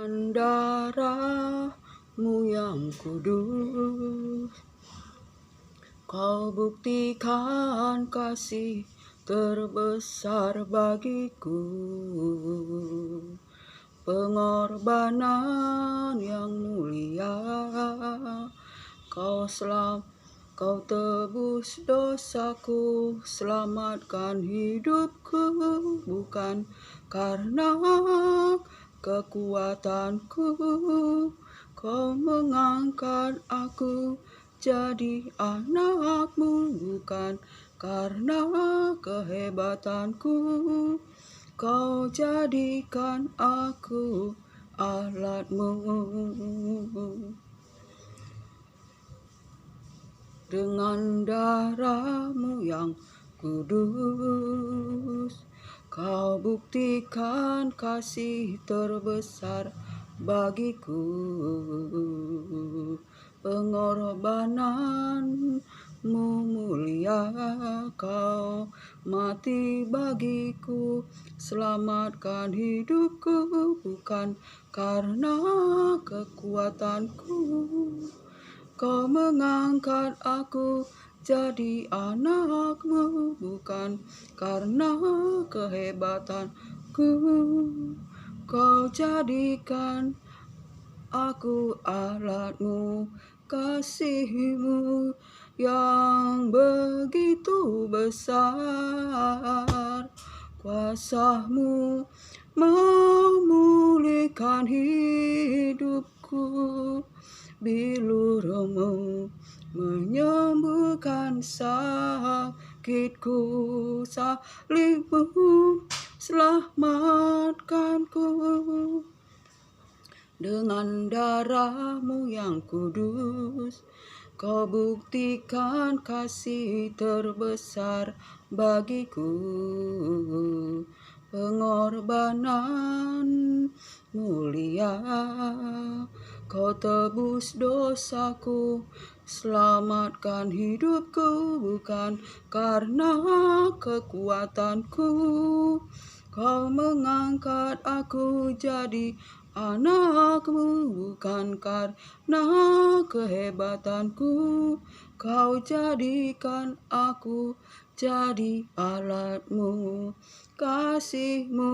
Darah-Mu yang kudus, Kau buktikan kasih terbesar bagiku. Pengorbanan yang mulia, Kau tebus dosaku, selamatkan hidupku, bukan karena kekuatanku. Kau mengangkat aku jadi anak-Mu, bukan karena kehebatanku. Kau jadikan aku alat-Mu. Dengan darah-Mu yang kudus, Kau buktikan kasih terbesar bagiku. Pengorbanan-Mu mulia, Kau mati bagiku, selamatkan hidupku, bukan karena kekuatanku. Kau mengangkat aku jadi anak-Mu, bukan karena kehebatanku. Kau jadikan aku alat-Mu, kasih-Mu yang begitu besar. Kuasa-Mu memulihkan hidupku, bilur-Mu menyembuhkan sakitku, salib-Mu selamatkanku. Dengan darah-Mu yang kudus, Kau buktikan kasih terbesar bagiku. Pengorbanan mulia, Kau tebus dosaku, selamatkan hidupku, bukan karena kekuatanku. Kau mengangkat aku jadi anak-Mu, bukan karena kehebatanku. Kau jadikan aku jadi alat-Mu, kasih-Mu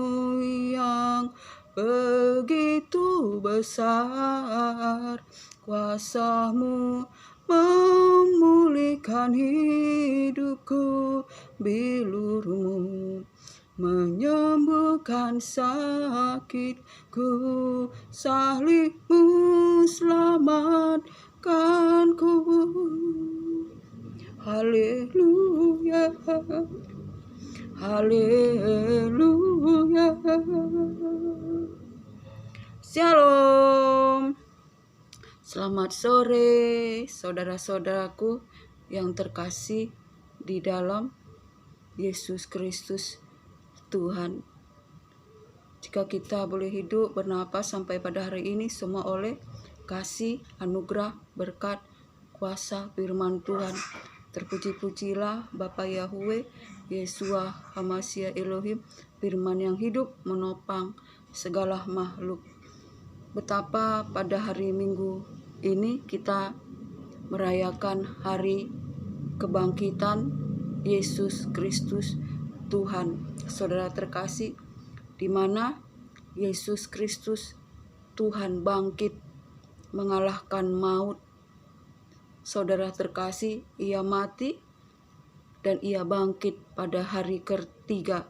yang begitu besar. Kuasa-Mu memulihkan hidupku, bilur-Mu menyembuhkan sakitku, salib-Mu selamatkanku. Haleluya, haleluya. Shalom. Selamat sore saudara-saudaraku yang terkasih di dalam Yesus Kristus Tuhan. Jika kita boleh hidup bernapas sampai pada hari ini, semua oleh kasih, anugerah, berkat, kuasa firman Tuhan. Terpuji-pujilah Bapa Yahweh, Yeshua Hamashiach Elohim, firman yang hidup menopang segala makhluk. Betapa pada hari Minggu ini kita merayakan hari kebangkitan Yesus Kristus Tuhan. Saudara terkasih, di mana Yesus Kristus Tuhan bangkit mengalahkan maut. Saudara terkasih, Ia mati dan Ia bangkit pada hari ketiga.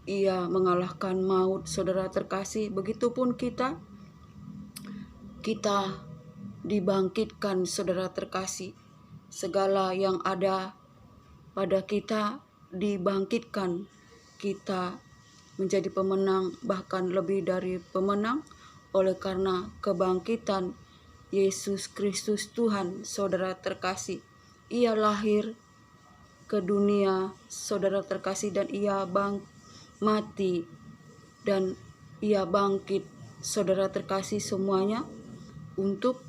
Ia mengalahkan maut. Saudara terkasih, begitupun kita dibangkitkan. Saudara terkasih, segala yang ada pada kita dibangkitkan. Kita menjadi pemenang, bahkan lebih dari pemenang, oleh karena kebangkitan Yesus Kristus Tuhan. Saudara terkasih, Ia lahir ke dunia, saudara terkasih, dan Ia mati dan Ia bangkit, saudara terkasih semuanya, untuk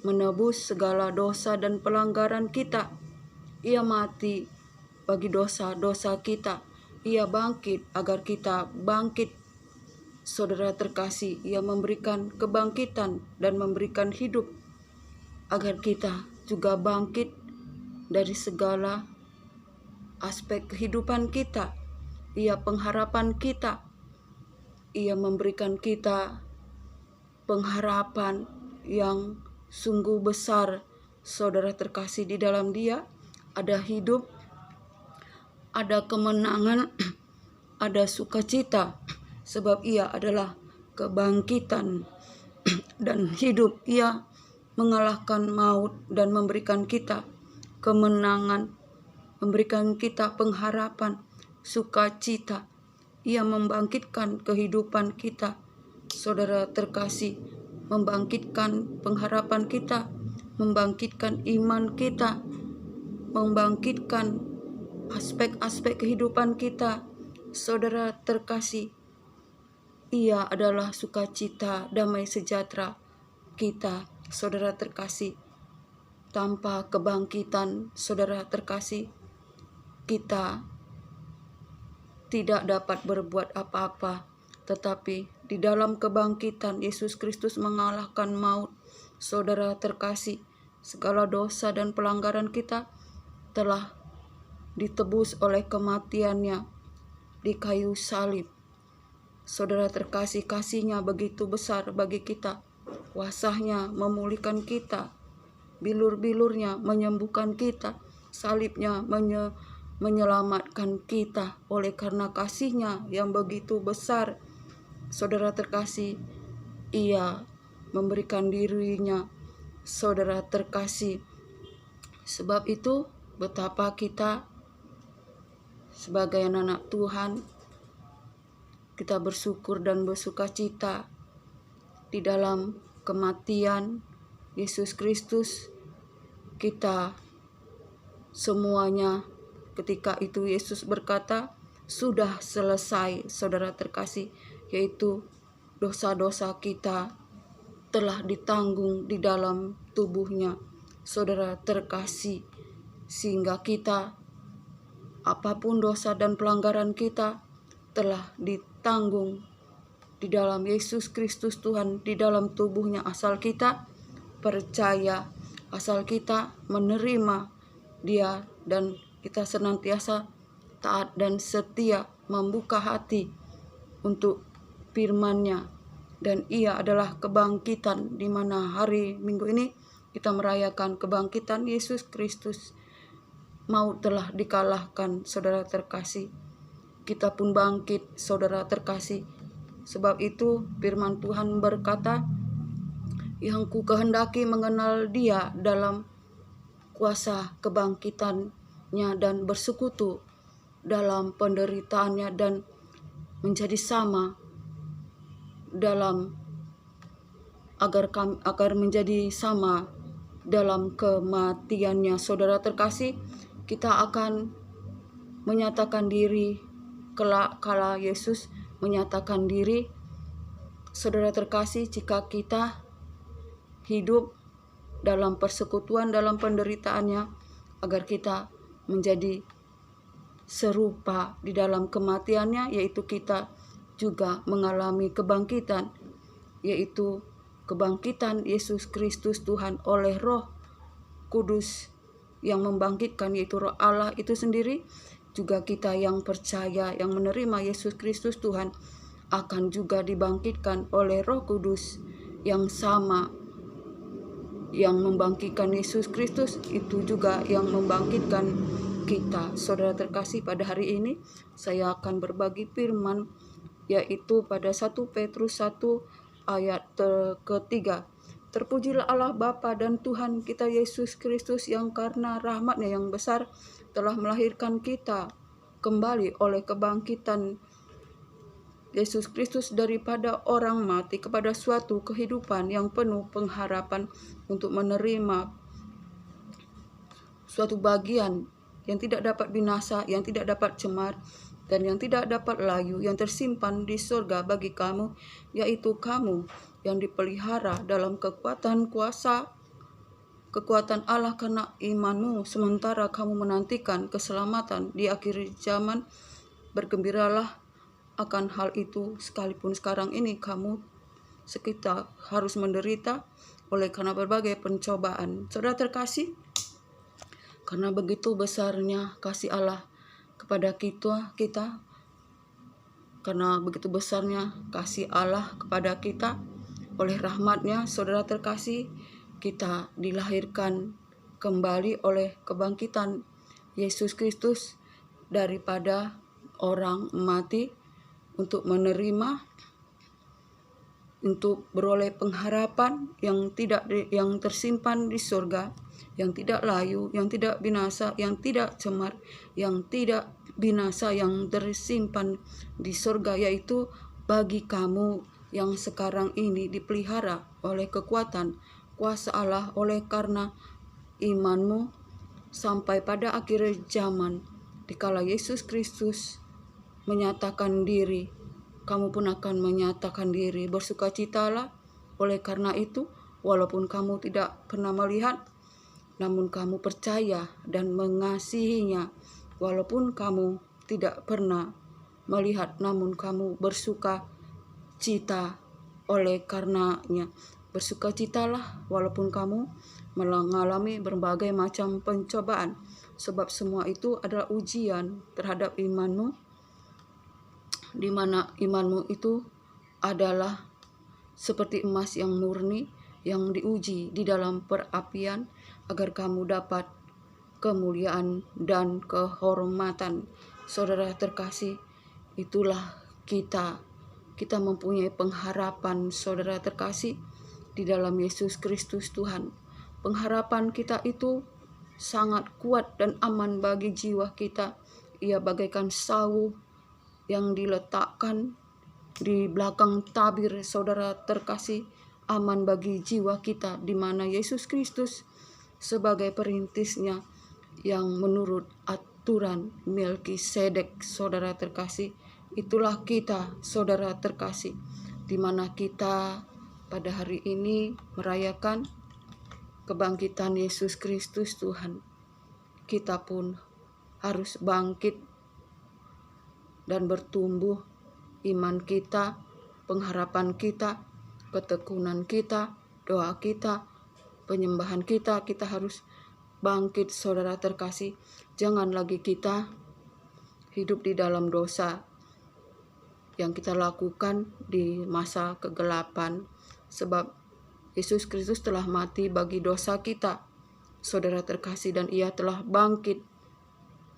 menebus segala dosa dan pelanggaran kita. Ia mati bagi dosa-dosa kita. Ia bangkit agar kita bangkit Saudara terkasih, Ia memberikan kebangkitan dan memberikan hidup agar kita juga bangkit dari segala aspek kehidupan kita. Ia pengharapan kita. Ia memberikan kita pengharapan yang sungguh besar. Saudara terkasih, di dalam Dia ada hidup, ada kemenangan, ada sukacita, sebab Ia adalah kebangkitan dan hidup. Ia mengalahkan maut dan memberikan kita kemenangan, memberikan kita pengharapan, sukacita. Ia membangkitkan kehidupan kita. Saudara terkasih, membangkitkan pengharapan kita, membangkitkan iman kita, membangkitkan aspek-aspek kehidupan kita. Saudara terkasih, Ia adalah sukacita, damai sejahtera kita. Saudara terkasih, tanpa kebangkitan, saudara terkasih, kita tidak dapat berbuat apa-apa. Tetapi di dalam kebangkitan, Yesus Kristus mengalahkan maut. Saudara terkasih, segala dosa dan pelanggaran kita telah ditebus oleh kematiannya di kayu salib. Saudara terkasih, kasih-Nya begitu besar bagi kita. Kuasa-Nya memulihkan kita, bilur-bilurnya menyembuhkan kita, salibnya menyelamatkan kita. Oleh karena kasih-Nya yang begitu besar, saudara terkasih, Ia memberikan diri-Nya. Saudara terkasih, sebab itu betapa kita sebagai anak Tuhan, kita bersyukur dan bersukacita di dalam kematian Yesus Kristus. Kita semuanya, ketika itu Yesus berkata, sudah selesai, saudara terkasih, yaitu dosa-dosa kita telah ditanggung di dalam tubuh-Nya, saudara terkasih, sehingga kita, apapun dosa dan pelanggaran kita, telah ditanggung di dalam Yesus Kristus Tuhan, di dalam tubuh-Nya, asal kita percaya, asal kita menerima Dia, dan kita senantiasa taat dan setia, membuka hati untuk firman-Nya. Dan Ia adalah kebangkitan, di mana hari Minggu ini kita merayakan kebangkitan Yesus Kristus. Maut telah dikalahkan, saudara terkasih. Kita pun bangkit, saudara terkasih. Sebab itu firman Tuhan berkata, yang ku kehendaki mengenal Dia dalam kuasa kebangkitannya dan bersekutu dalam penderitaannya, dan menjadi sama dalam agar menjadi sama dalam kematiannya. Saudara terkasih, kita akan menyatakan diri kelak kala Yesus menyatakan diri. Saudara terkasih, jika kita hidup dalam persekutuan, dalam penderitaannya, agar kita menjadi serupa di dalam kematiannya, yaitu kita juga mengalami kebangkitan, yaitu kebangkitan Yesus Kristus Tuhan oleh Roh Kudus yang membangkitkan, yaitu Roh Allah itu sendiri. Juga kita yang percaya, yang menerima Yesus Kristus Tuhan, akan juga dibangkitkan oleh Roh Kudus yang sama. Yang membangkitkan Yesus Kristus itu juga yang membangkitkan kita. Saudara terkasih, pada hari ini saya akan berbagi firman, yaitu pada 1 Petrus 1 ayat ketiga. Terpujilah Allah Bapa dan Tuhan kita Yesus Kristus, yang karena rahmat-Nya yang besar telah melahirkan kita kembali oleh kebangkitan Yesus Kristus daripada orang mati kepada suatu kehidupan yang penuh pengharapan, untuk menerima suatu bagian yang tidak dapat binasa, yang tidak dapat cemar, dan yang tidak dapat layu, yang tersimpan di surga bagi kamu, yaitu kamu yang dipelihara dalam kekuatan Allah karena imanmu, sementara kamu menantikan keselamatan di akhir zaman. Bergembiralah akan hal itu, sekalipun sekarang ini kamu sekitar harus menderita oleh karena berbagai pencobaan. Saudara terkasih, karena begitu besarnya kasih Allah kepada kita, karena begitu besarnya kasih Allah kepada kita, oleh rahmatnya, saudara terkasih, kita dilahirkan kembali oleh kebangkitan Yesus Kristus daripada orang mati, untuk menerima, untuk beroleh pengharapan yang tersimpan di surga, yang tidak layu, yang tidak binasa, yang tidak cemar, yang tidak binasa, yang tersimpan di surga, yaitu bagi kamu yang sekarang ini dipelihara oleh kekuatan kuasa Allah oleh karena imanmu, sampai pada akhir zaman, dikala Yesus Kristus menyatakan diri, kamu pun akan menyatakan diri. Bersukacitalah oleh karena itu, walaupun kamu tidak pernah melihat, namun kamu percaya dan mengasihinya. Walaupun kamu tidak pernah melihat, namun kamu bersuka cita oleh karenanya. Bersukacitalah walaupun kamu mengalami berbagai macam pencobaan, sebab semua itu adalah ujian terhadap imanmu, di mana imanmu itu adalah seperti emas yang murni yang diuji di dalam perapian, agar kamu dapat kemuliaan dan kehormatan. Saudara terkasih, itulah kita mempunyai pengharapan, saudara terkasih, di dalam Yesus Kristus Tuhan. Pengharapan kita itu sangat kuat dan aman bagi jiwa kita. Ia bagaikan sawu yang diletakkan di belakang tabir, saudara terkasih, aman bagi jiwa kita, di mana Yesus Kristus sebagai perintisnya yang menurut aturan Melkisedek, saudara terkasih. Itulah kita, saudara terkasih, di mana kita pada hari ini merayakan kebangkitan Yesus Kristus Tuhan. Kita pun harus bangkit dan bertumbuh iman kita, pengharapan kita, ketekunan kita, doa kita, penyembahan kita. Kita harus bangkit, saudara terkasih. Jangan lagi kita hidup di dalam dosa yang kita lakukan di masa kegelapan, sebab Yesus Kristus telah mati bagi dosa kita, saudara terkasih, dan Ia telah bangkit.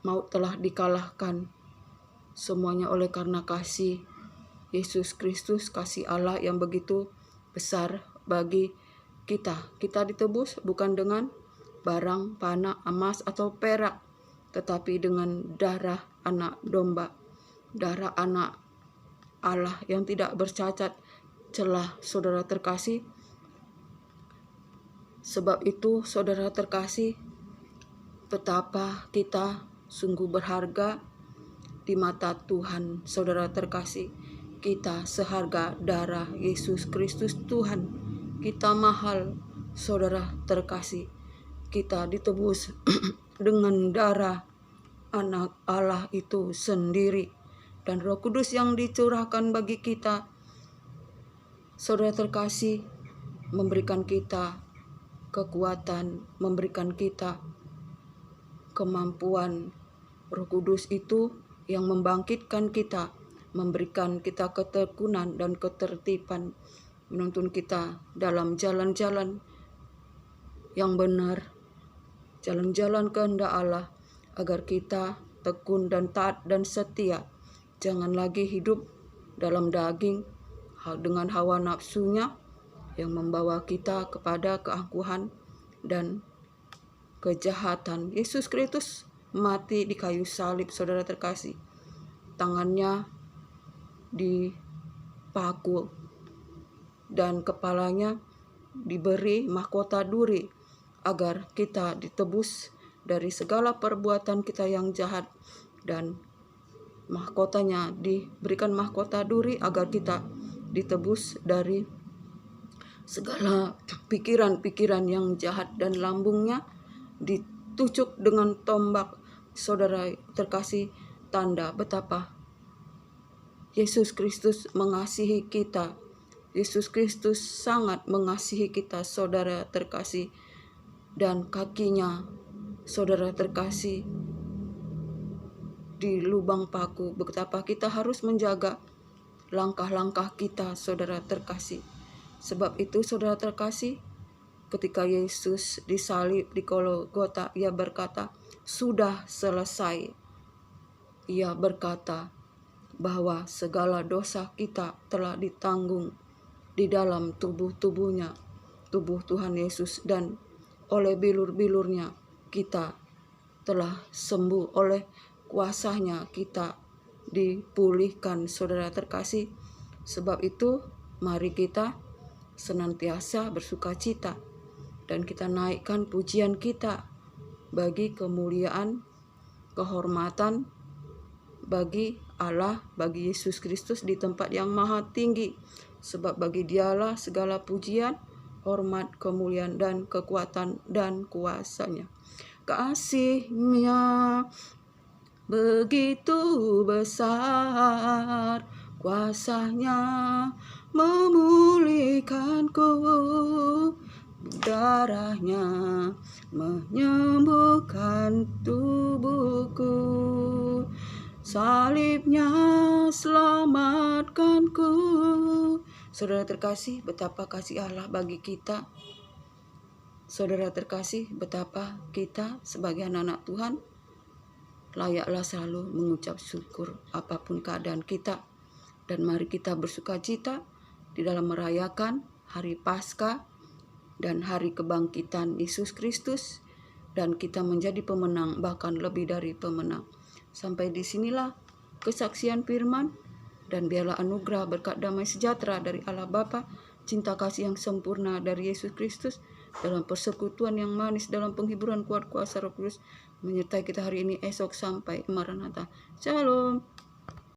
Maut telah dikalahkan. Semuanya oleh karena kasih Yesus Kristus, kasih Allah yang begitu besar bagi kita. Kita ditebus bukan dengan barang, panah, emas, atau perak, tetapi dengan darah anak domba, darah anak Allah yang tidak bercacat celah, saudara terkasih. Sebab itu, saudara terkasih, betapa kita sungguh berharga di mata Tuhan, saudara terkasih. Kita seharga darah Yesus Kristus Tuhan. Kita mahal, saudara terkasih. Kita ditebus dengan darah anak Allah itu sendiri, dan Roh Kudus yang dicurahkan bagi kita, saudara terkasih, memberikan kita kekuatan, memberikan kita kemampuan. Roh Kudus itu yang membangkitkan kita, memberikan kita ketekunan dan ketertiban, menuntun kita dalam jalan-jalan yang benar, jalan-jalan kehendak Allah, agar kita tekun dan taat dan setia. Jangan lagi hidup dalam daging dengan hawa nafsunya yang membawa kita kepada keangkuhan dan kejahatan. Yesus Kristus mati di kayu salib, saudara terkasih. Tangannya dipakul dan kepalanya diberi mahkota duri, agar kita ditebus dari segala perbuatan kita yang jahat, dan mahkotanya diberikan mahkota duri agar kita ditebus dari segala pikiran-pikiran yang jahat, dan lambungnya ditucuk dengan tombak, saudara terkasih, tanda betapa Yesus Kristus mengasihi kita. Yesus Kristus sangat mengasihi kita, saudara terkasih. Dan kakinya, saudara terkasih, di lubang paku. Betapa kita harus menjaga langkah-langkah kita, saudara terkasih. Sebab itu, saudara terkasih, ketika Yesus disalib di Golgota, ia berkata, "Sudah selesai." Ia berkata bahwa segala dosa kita telah ditanggung di dalam tubuh-tubuhnya, tubuh Tuhan Yesus, dan oleh bilur-bilurnya kita telah sembuh, oleh kuasanya kita dipulihkan, saudara terkasih. Sebab itu, mari kita senantiasa bersuka cita dan kita naikkan pujian kita bagi kemuliaan, kehormatan bagi Allah, bagi Yesus Kristus di tempat yang maha tinggi. Sebab bagi Dialah segala pujian, hormat, kemuliaan, dan kekuatan dan kuasanya. Kasih-Nya begitu besar, kuasanya memulihkanku, darahnya menyembuhkan tubuhku, salibnya selamatkanku. Saudara terkasih, betapa kasih Allah bagi kita. Saudara terkasih, betapa kita sebagai anak-anak Tuhan layaklah selalu mengucap syukur apapun keadaan kita. Dan mari kita bersuka cita di dalam merayakan hari Paskah dan hari kebangkitan Yesus Kristus. Dan kita menjadi pemenang, bahkan lebih dari pemenang. Sampai disinilah kesaksian firman. Dan biarlah anugerah berkat damai sejahtera dari Allah Bapa, cinta kasih yang sempurna dari Yesus Kristus, dalam persekutuan yang manis, dalam penghiburan kuat kuasa Roh Kudus, menyertai kita hari ini, esok, sampai Maranatha. Shalom.